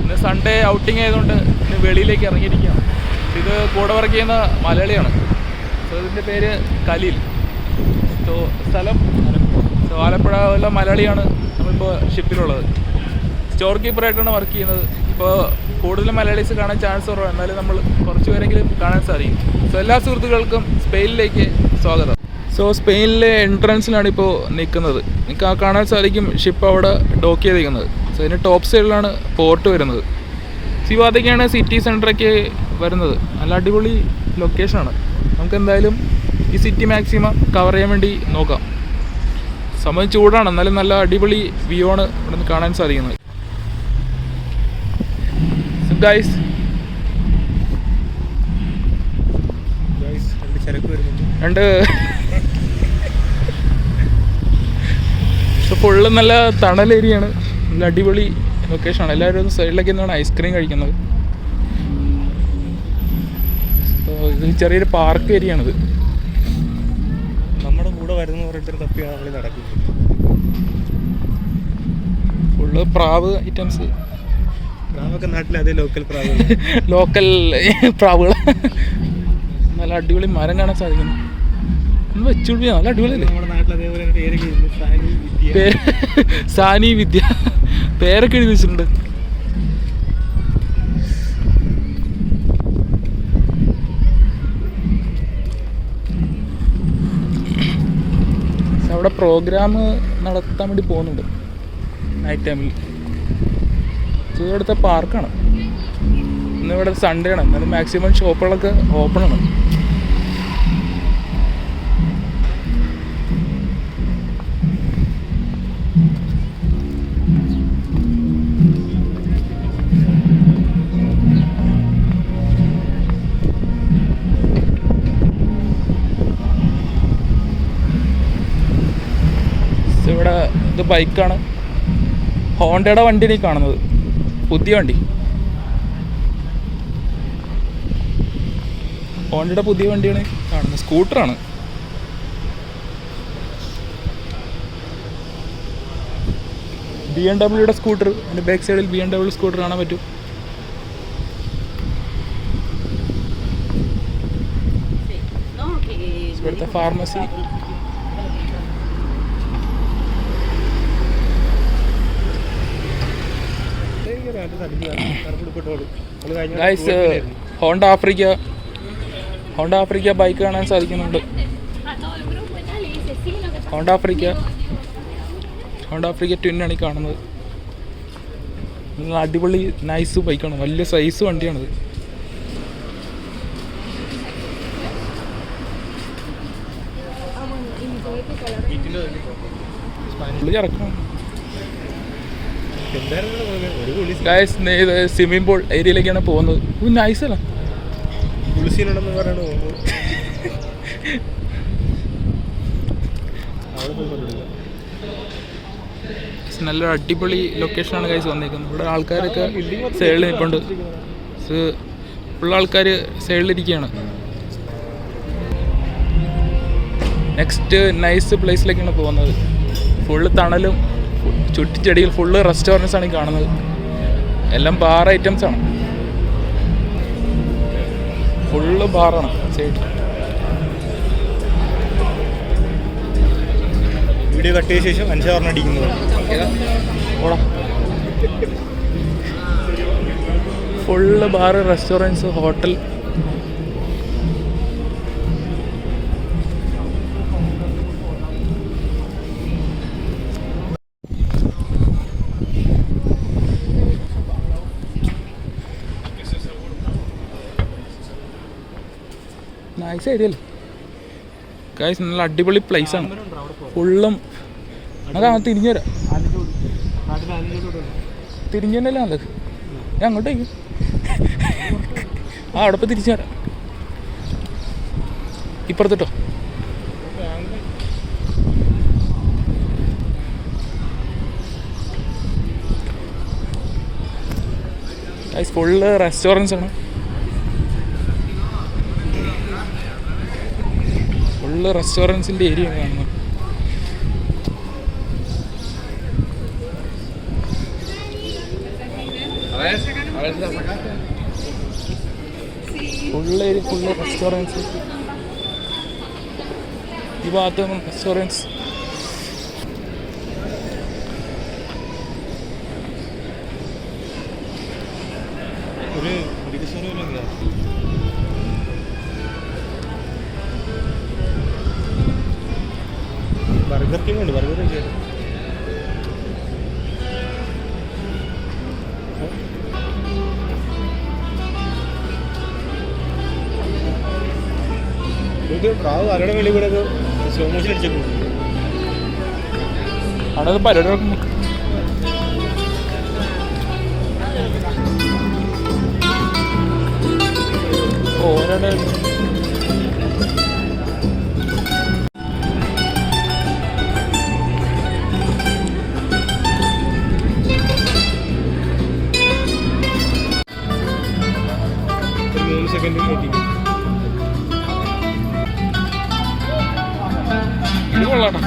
ഇന്ന് Sunday outing ആയതുകൊണ്ട് ഇന്ന് വെളിയിലേക്ക് ഇറങ്ങിയിരിക്കുകയാണ്. ഇത് കൂടെ വർക്ക് ചെയ്യുന്ന മലയാളിയാണ്. സോ ഇതിൻ്റെ പേര് കലീൽ. സോ സ്ഥലം ആലപ്പുഴ ഉള്ള മലയാളിയാണ് നമ്മളിപ്പോൾ ഷിപ്പിലുള്ളത്. സ്റ്റോർ കീപ്പറായിട്ടാണ് വർക്ക് ചെയ്യുന്നത്. ഇപ്പോൾ കൂടുതലും മലയാളീസ് കാണാൻ ചാൻസ് കുറവാണ്, എന്നാലും നമ്മൾ കുറച്ച് പേരെങ്കിലും കാണാൻ സാധിക്കും. സോ എല്ലാ സുഹൃത്തുക്കൾക്കും സ്പെയിനിലേക്ക് സ്വാഗതം. സോ സ്പെയിനിലെ എൻട്രൻസിലാണ് ഇപ്പോൾ നിൽക്കുന്നത്. നിങ്ങൾക്ക് കാണാൻ സാധിക്കും ഷിപ്പ് അവിടെ ഡോക്ക് ചെയ്തിരിക്കുന്നത്. സോ ഇതിന് ടോപ്പ് സൈഡിലാണ് പോർട്ട് വരുന്നത്. സിവാദയ്ക്കാണ് സിറ്റി സെൻറ്ററൊക്കെ വരുന്നത്. നല്ല അടിപൊളി ലൊക്കേഷനാണ്. നമുക്ക് എന്തായാലും ഈ സിറ്റി മാക്സിമം കവർ ചെയ്യാൻ വേണ്ടി നോക്കാം. സമയം ചൂടാണ്, എന്നാലും നല്ല അടിപൊളി വ്യൂ ആണ് ഇവിടെ നിന്ന് കാണാൻ സാധിക്കുന്നത്. ഗൈസ് രണ്ട് ഫുള്ള് നല്ല തണൽ ഏരിയയാണ്. നല്ല അടിപൊളി ലൊക്കേഷനാണ്. എല്ലാവരും ഒന്ന് സൈഡിലേക്ക് എന്താണ് ഐസ്ക്രീം കഴിക്കുന്നത്. ഇത് ചെറിയൊരു പാർക്ക് ഏരിയയാണിത്. നമ്മുടെ കൂടെ വരുന്ന ഓരോരുത്തർ തപ്പി നമ്മൾ നടക്കും. ഫുള്ള് പ്രാവ് ഐറ്റംസ്. പ്രാവൊക്കെ നാട്ടിൽ അതേ ലോക്കൽ പ്രാവ്, ലോക്കൽ പ്രാവുകൾ. നല്ല അടിപൊളി മരം കാണാൻ സാധിക്കുന്നു. വെച്ചുപിടിപ്പിക്കുക, നല്ല അടിപൊളിയല്ലേ. നമ്മുടെ നാട്ടിൽ അതേപോലെ സാനി വിദ്യ പേരൊക്കെ എഴുതി വെച്ചിട്ടുണ്ട്. അവിടെ പ്രോഗ്രാം നടത്താൻ വേണ്ടി പോകുന്നുണ്ട് നൈറ്റ് ടൈമിൽ. ഇവിടുത്തെ പാർക്കാണ്. ഇന്നിവിടെ സൺഡേ ആണ്, എന്നാലും മാക്സിമം ഷോപ്പുകളൊക്കെ ഓപ്പൺ ആണ്. ഇവിടെ ഇത് ബൈക്കാണ്. ഹോണ്ടയുടെ വണ്ടിയാണ് ഈ കാണുന്നത്, പുതിയ വണ്ടി. ഹോണ്ടയുടെ പുതിയ വണ്ടിയാണ് കാണുന്നത്. സ്കൂട്ടറാണ്. BMW scooter. അതിൻ്റെ ബാക്ക് സൈഡിൽ BMW സ്കൂട്ടർ കാണാൻ പറ്റും. ഇവിടുത്തെ pharmacy. Guys Honda Africa bike കാണാൻ സാധിക്കുന്നുണ്ട്. ഹോണ്ട ആഫ്രിക്ക ട്വിന്നാണ് ഈ കാണുന്നത്. അടിപൊളി നൈസ് ബൈക്കാണ്, വലിയ സൈസ് വണ്ടിയാണിത്. ഇറക്കണം. സ്വിമ്മിംഗ് പൂൾ ഏരിയയിലേക്കാണ് പോകുന്നത്. നൈസ് അല്ല, നല്ല അടിപൊളി ലൊക്കേഷനാണ് ഗൈസ് വന്നേക്കുന്നത്. ഇവിടെ ആൾക്കാരൊക്കെ സൈഡിൽ നിൽപ്പുണ്ട്. ഫുൾ ആൾക്കാർ സൈഡിലിരിക്കുകയാണ്. നെക്സ്റ്റ് നൈസ് പ്ലേസിലേക്കാണ് പോകുന്നത്. ഫുള്ള് തണലും ചുറ്റിച്ചെടിയിൽ ഫുള്ള് റെസ്റ്റോറൻറ്റ്സ് ആണ് ഈ കാണുന്നത്. എല്ലാം ബാർ ഐറ്റംസ് ആണ്. ഫുള്ള് ബാറാണ് സൈഡ്. വീഡിയോ കട്ട് ചെയ്ത ശേഷം 5 അടിക്കുന്നത്. Full bar, restaurants, hotel. Nice area അല്ലേ ഗൈസ്. നല്ല അടിപൊളി പ്ലേസ് ആണ്. ഫുള്ളും അതാ തിരിഞ്ഞു വരാം. തിരിഞ്ഞു തന്നെയല്ലേ നല്ലത്. ഞാൻ അങ്ങോട്ടേക്ക് അവിടെ ഇപ്പോൾ തിരിച്ചു വരാം. ഇപ്പുറത്തിട്ടോ. ഗൈസ് ഫുള്ള് റെസ്റ്റോറൻറ്റ്സ് ആണ്. ഫുള്ള് റെസ്റ്റോറൻറ്റ്സിൻ്റെ ഏരിയ കാണുന്നത്. Full restaurants. ഈ ഭാഗത്ത് റെസ്റ്റോറൻറ്റ്സ്. ഒരു മെഡിക്കൽ സ്റ്റോർ ബർഗർ കിങ് ഉണ്ട്. ബർഗർ കഴിച്ചു പ്രാവ് ആരുടെ വെളി കൂടെ സ്ലോ മോഷൻ അടിച്ചേക്കും. അവിടെ പരിപാടി നടക്കുന്നു. ഓരോടെ ഒരു 3 സെക്കൻഡ് വെയിറ്റിംഗ്. കൊള്ളാട്ടോ.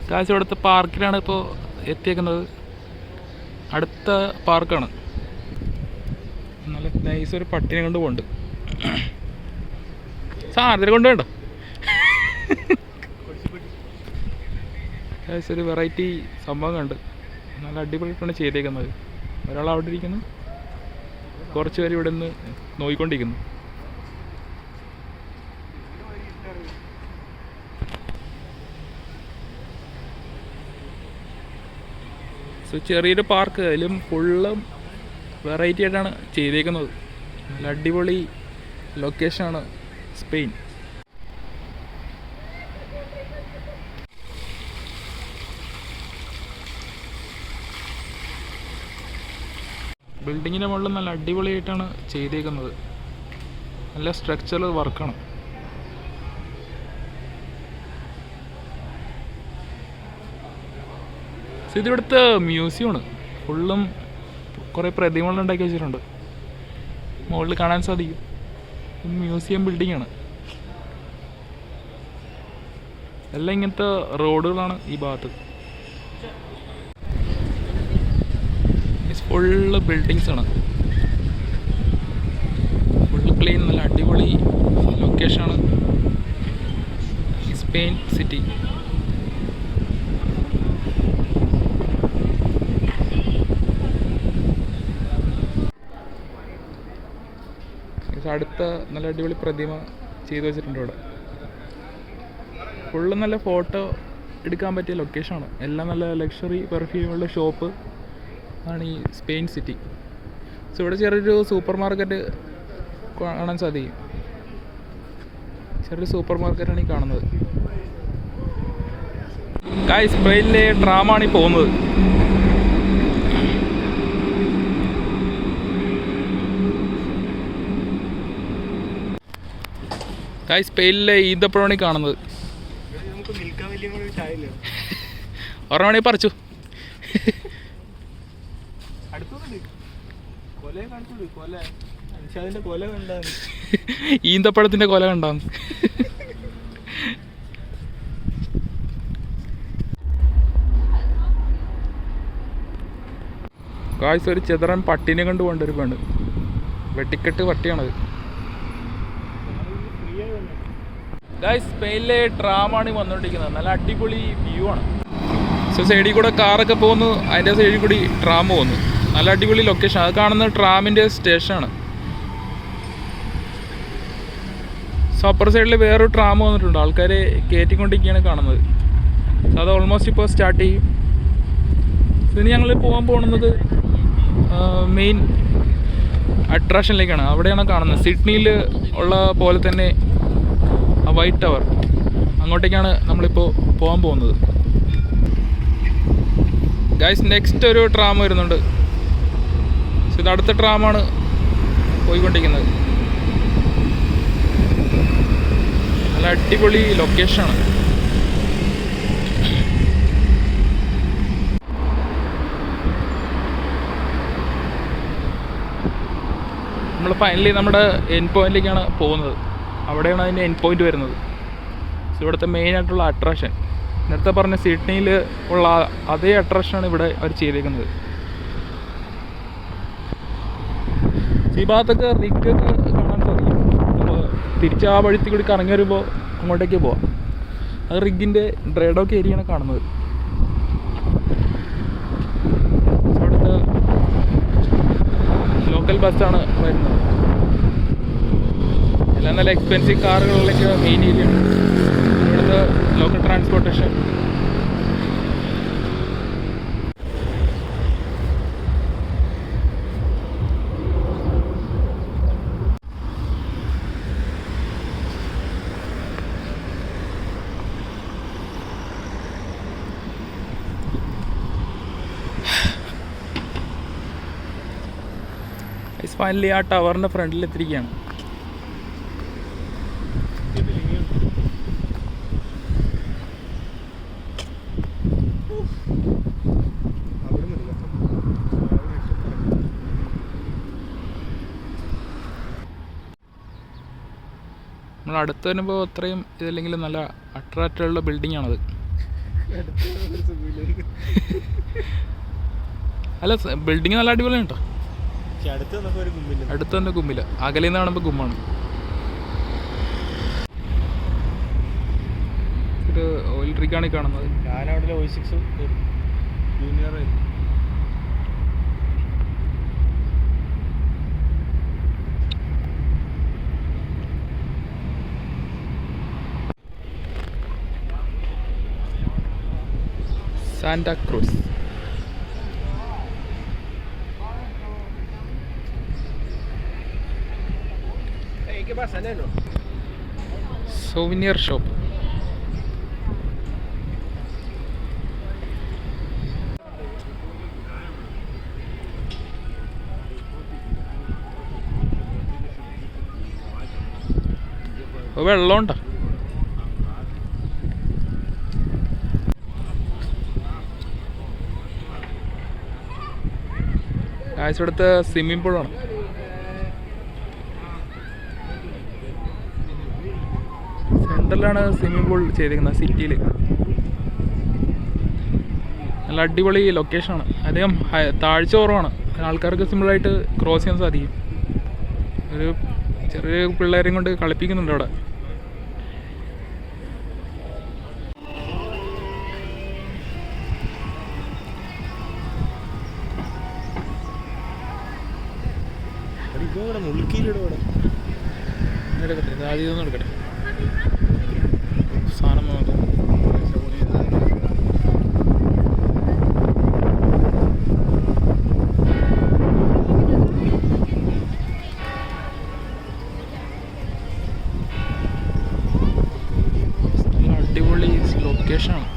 കാശ് ഇവിടുത്തെ പാർക്കിലാണ് ഇപ്പോൾ എത്തിയേക്കുന്നത്. അടുത്ത പാർക്കാണ്. നല്ല നൈസ് ഒരു പട്ടിനെ കൊണ്ട് പോകുന്നുണ്ട്. സാധനത്തിനെ കൊണ്ട് വേണ്ട. ഒരു വെറൈറ്റി സംഭവം കണ്ട് നല്ല അടിപൊളിയായിട്ടാണ് ചെയ്തേക്കുന്നത്. ഒരാൾ അവിടെ ഇരിക്കുന്നു, കുറച്ച് പേര് ഇവിടെ നിന്ന് നോക്കിക്കൊണ്ടിരിക്കുന്നു. സോ ചെറിയൊരു പാർക്ക്, അതിലും ഫുള്ളും വെറൈറ്റി ആയിട്ടാണ് ചെയ്തേക്കുന്നത്. നല്ല അടിപൊളി ലൊക്കേഷനാണ് സ്പെയിൻ. ബിൽഡിങ്ങിൻ്റെ മുകളിൽ നല്ല അടിപൊളിയായിട്ടാണ് ചെയ്തേക്കുന്നത്. നല്ല സ്ട്രക്ചറൽ വർക്കാണ്. ഇതിവിടുത്തെ മ്യൂസിയമാണ്. ഫുള്ളും കുറേ പ്രതിമകൾ ഉണ്ടാക്കി വെച്ചിട്ടുണ്ട്. മുകളിൽ കാണാൻ സാധിക്കും. മ്യൂസിയം ബിൽഡിങ്ങാണ്. എല്ലാം ഇങ്ങനത്തെ റോഡുകളാണ് ഈ ഭാഗത്ത്. ഫുള്ള് ബിൽഡിങ്സാണ്. ഫുള്ള് ക്ലീൻ, നല്ല അടിപൊളി ലൊക്കേഷനാണ് സ്പെയിൻ സിറ്റി. അടുത്ത നല്ല അടിപൊളി പ്രതിമ ചെയ്തു വെച്ചിട്ടുണ്ട് ഇവിടെ. ഫുള്ള് നല്ല ഫോട്ടോ എടുക്കാൻ പറ്റിയ ലൊക്കേഷനാണ്. എല്ലാം നല്ല ലക്ഷറി പെർഫ്യൂമുള്ള ഷോപ്പ് ആണ് ഈ സ്പെയിൻ സിറ്റി. സോ ഇവിടെ ചെറിയൊരു സൂപ്പർ മാർക്കറ്റ് കാണാൻ സാധിക്കും. ചെറിയൊരു സൂപ്പർ മാർക്കറ്റാണ് ഈ കാണുന്നത്. സ്പെയിനിലെ ട്രാമാണ് ഈ പോകുന്നത്. സ്പെയിനിലെ ഈന്തപ്പഴമാണ് കാണുന്നത്. ഒരെണ്ണം വേണമെങ്കിൽ പറിച്ചു. ഈന്തപ്പഴത്തിന്റെ കൊല കണ്ടാന്ന്. കാഴ്ച ഒരു ചെതറൻ പട്ടിനെ കൊണ്ട് കൊണ്ടൊരു പെണ്ണ്. വെട്ടിക്കെട്ട് പട്ടിയാണത്. സ്പെയിനിലെ ട്രാമാണ് വന്നുകൊണ്ടിരിക്കുന്നത്. നല്ല അടിപൊളി വ്യൂ ആണ്. സോ സൈഡിൽ കൂടെ കാറൊക്കെ പോകുന്നു, അതിൻ്റെ സൈഡിൽ കൂടി ട്രാം പോകുന്നു. നല്ല അടിപൊളി ലൊക്കേഷൻ. അത് കാണുന്നത് ട്രാമിൻ്റെ സ്റ്റേഷനാണ്. സോ അപ്പർ സൈഡിൽ വേറൊരു ട്രാം വന്നിട്ടുണ്ട്. ആൾക്കാരെ കയറ്റിക്കൊണ്ടിരിക്കുകയാണ് കാണുന്നത്. സോ അത് ഓൾമോസ്റ്റ് ഇപ്പോൾ സ്റ്റാർട്ട് ചെയ്യും. ഇനി ഞങ്ങൾ പോകാൻ പോകുന്നത് മെയിൻ അട്രാക്ഷനിലേക്കാണ്. അവിടെയാണ് കാണുന്നത്. സിഡ്നിയിൽ ഉള്ള പോലെ തന്നെ ആ വൈറ്റ് ടവർ, അങ്ങോട്ടേക്കാണ് നമ്മളിപ്പോൾ പോകാൻ പോകുന്നത്. ഗൈസ് നെക്സ്റ്റ് ഒരു ട്രാം വരുന്നുണ്ട്. ഇത് അടുത്ത ട്രാമാണ് പോയിക്കൊണ്ടിരിക്കുന്നത്. നല്ല അടിപൊളി ലൊക്കേഷനാണ്. നമ്മൾ ഫൈനലി നമ്മുടെ എൻഡ് പോയിന്റിലേക്കാണ് പോകുന്നത്. അവിടെയാണ് അതിൻ്റെ എൻഡ് പോയിന്റ് വരുന്നത്. ഇവിടുത്തെ മെയിനായിട്ടുള്ള അട്രാക്ഷൻ. നേരത്തെ പറഞ്ഞ സിഡ്നിയിൽ ഉള്ള അതേ അട്രാക്ഷനാണ് ഇവിടെ അവർ ചെയ്തേക്കുന്നത്. ഈ ഭാഗത്തൊക്കെ റിഗൊക്കെ കാണാൻ സാധിക്കും. അപ്പോൾ തിരിച്ച് ആ വഴിത്തി കൂടി കറങ്ങി വരുമ്പോൾ അങ്ങോട്ടേക്ക് പോവാം. അത് റിഗിൻ്റെ ഡ്രൈഡോക്ക് ഏരിയയാണ് കാണുന്നത്. അവിടുത്തെ ലോക്കൽ ബസ്സാണ് വരുന്നത്. എല്ലാം നല്ല എക്സ്പെൻസീവ് കാറുകളിലേക്ക് മെയിൻ ഏരിയയാണ് ഇവിടുത്തെ ലോക്കൽ ട്രാൻസ്പോർട്ടേഷൻ. ഫൈനലി ആ ടവറിൻ്റെ ഫ്രണ്ടിൽ എത്തിയിരിക്കുകയാണ്. നമ്മൾ അടുത്ത് വരുമ്പോൾ അത്രയും ഇതല്ലെങ്കിൽ നല്ല അട്രാക്റ്റുള്ള ബിൽഡിംഗ് ആണത്. അല്ല, ബിൽഡിങ് നല്ല അടിപൊളിയാണ് കേട്ടോ. അടുത്ത് തന്നെ കുമ്മില്ല, അകലിൽ നിന്ന് കാണുമ്പോൾ കുമ്മാണ്. ഒരു ഓയിൽ റിഗാണ് കാണുന്നത്. ഞാനവിടെ O6 junior Santa Cruz. Souvenir shop. വെള്ളമുണ്ടോ? കാഴ്ച സ്വിമ്മിംഗ് പൂളാണ്. സെൻട്രലാണ് സ്വിമ്മിംഗ് പൂൾ ചെയ്തിരിക്കുന്നത് സിറ്റിയിൽ. നല്ല അടിപൊളി ലൊക്കേഷനാണ്. അധികം താഴ്ച കുറവാണ്, ആൾക്കാർക്ക് സിമ്പിളായിട്ട് ക്രോസ് ചെയ്യാൻ സാധിക്കും. ഒരു ചെറിയ പിള്ളേരെയും കൊണ്ട് കളിപ്പിക്കുന്നുണ്ട് അവിടെ. എടുക്കട്ടെ, ഇത് ആദ്യം ഒന്നും എടുക്കട്ടെ. സാധനം നോക്കാം. അടിപൊളി ലൊക്കേഷനാണ്.